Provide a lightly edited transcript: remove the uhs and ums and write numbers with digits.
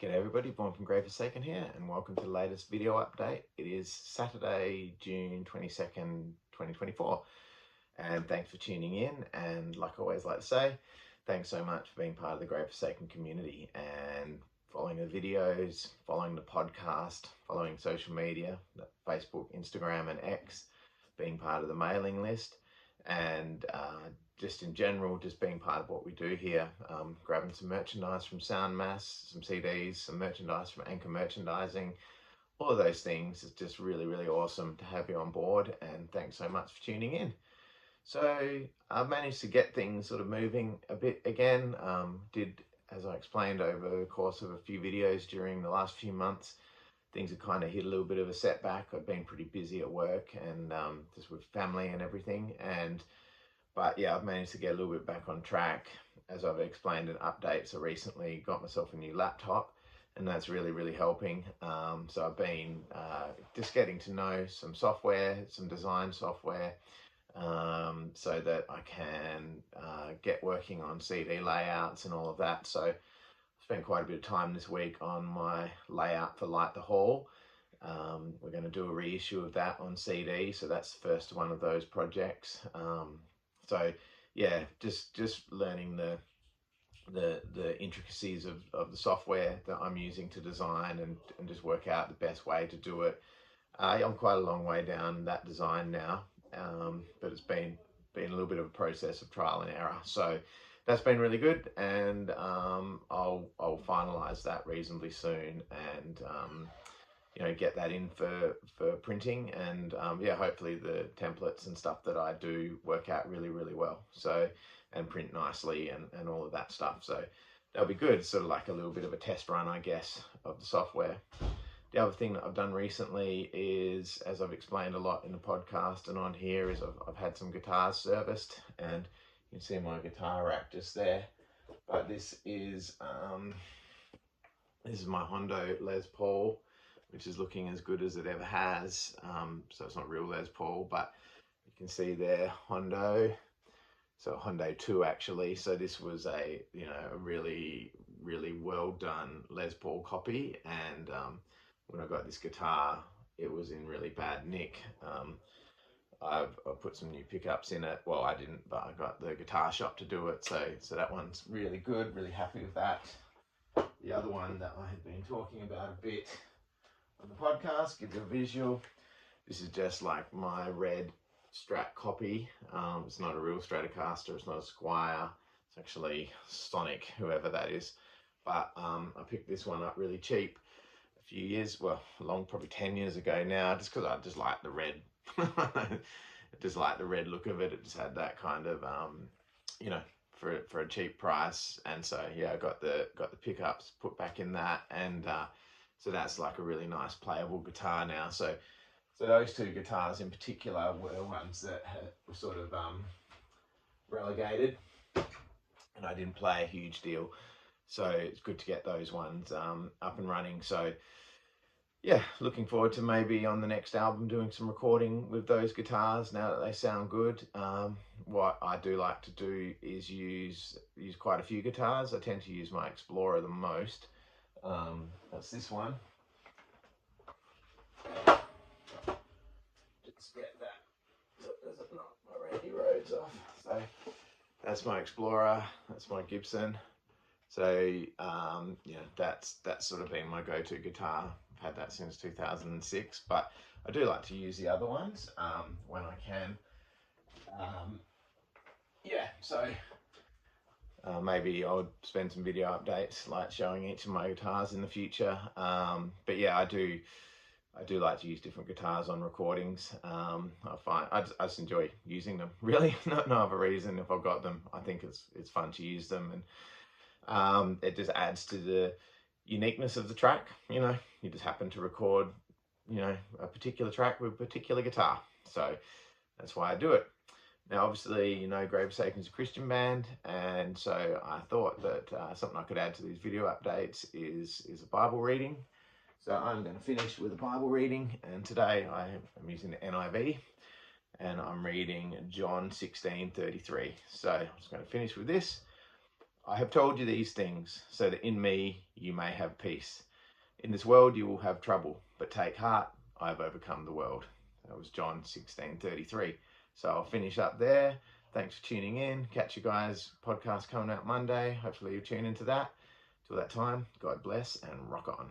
G'day everybody, Vaughan from Grave Forsaken here, and welcome to the latest video update. It is Saturday, June 22nd, 2024, and thanks for tuning in. And like I always like to say, thanks so much for being part of the Grave Forsaken community and following the videos, following the podcast, following social media, Facebook, Instagram, and X, being part of the mailing list, and just in general, just being part of what we do here, grabbing some merchandise from Soundmass, some CDs, some merchandise from Anchor Merchandising, all of those things. It's just really, really awesome to have you on board, and thanks so much for tuning in. So I've managed to get things sort of moving a bit again. Did, as I explained over the course of a few videos during the last few months, things have kind of hit a little bit of a setback. I've been pretty busy at work and just with family and everything, but yeah, I've managed to get a little bit back on track. As I've explained in updates, I recently got myself a new laptop, and that's really, really helping. So I've been just getting to know some software, some design software, so that I can get working on CD layouts and all of that. So I spent quite a bit of time this week on my layout for Light the Hall. We're going to do a reissue of that on CD, so that's the first one of those projects. So yeah, just learning the intricacies of the software that I'm using to design and just work out the best way to do it. I'm quite a long way down that design now, but it's been a little bit of a process of trial and error. So that's been really good, and I'll finalize that reasonably soon, and get that in for printing, and yeah, hopefully the templates and stuff that I do work out really, really well, so, and print nicely and all of that stuff. So that'll be good, sort of like a little bit of a test run, I guess, of the software. The other thing that I've done recently is, as I've explained a lot in the podcast and on here, is I've had some guitars serviced, and you can see my guitar rack just there. But this is my Hondo Les Paul, which is looking as good as it ever has. So it's not real Les Paul, but you can see there Hondo. So Hondo 2 actually. So this was a really, really well done Les Paul copy. And when I got this guitar, it was in really bad nick. I've put some new pickups in it. Well, I didn't, but I got the guitar shop to do it. So that one's really good. Really happy with that. The other one that I had been talking about a bit on the podcast, give you a visual. This is just like my red Strat copy. It's not a real Stratocaster, it's not a Squire, it's actually Sonic, whoever that is. But I picked this one up really cheap a few years, probably 10 years ago now, just because I just like the red. I just like the red look of it. It just had that kind of, for a cheap price. And so yeah, I got the pickups put back in that, and so that's like a really nice playable guitar now. So those two guitars in particular were ones that were sort of relegated, and I didn't play a huge deal. So it's good to get those ones up and running. So yeah, looking forward to maybe on the next album doing some recording with those guitars now that they sound good. What I do like to do is use quite a few guitars. I tend to use my Explorer the most. That's this one. Just get that so it doesn't knock my Randy Rhodes off. So that's my Explorer, that's my Gibson. So that's sort of been my go-to guitar. I've had that since 2006, but I do like to use the other ones when I can. Maybe I'll spend some video updates like showing each of my guitars in the future. But yeah, I do like to use different guitars on recordings. I just enjoy using them, really. No other reason. If I've got them, I think it's fun to use them, and it just adds to the uniqueness of the track. You just happen to record a particular track with a particular guitar, so that's why I do it. Now obviously Grave Forsaken is a Christian band, and so I thought that something I could add to these video updates is a Bible reading. So I'm going to finish with a Bible reading, and today I'm using the NIV, and I'm reading John 16:33. So I'm just going to finish with this. I have told you these things so that in me you may have peace. In this world you will have trouble, but take heart, I have overcome the world. That was John 16:33. So I'll finish up there. Thanks for tuning in. Catch you guys. Podcast coming out Monday. Hopefully you'll tune into that. Till that time, God bless and rock on.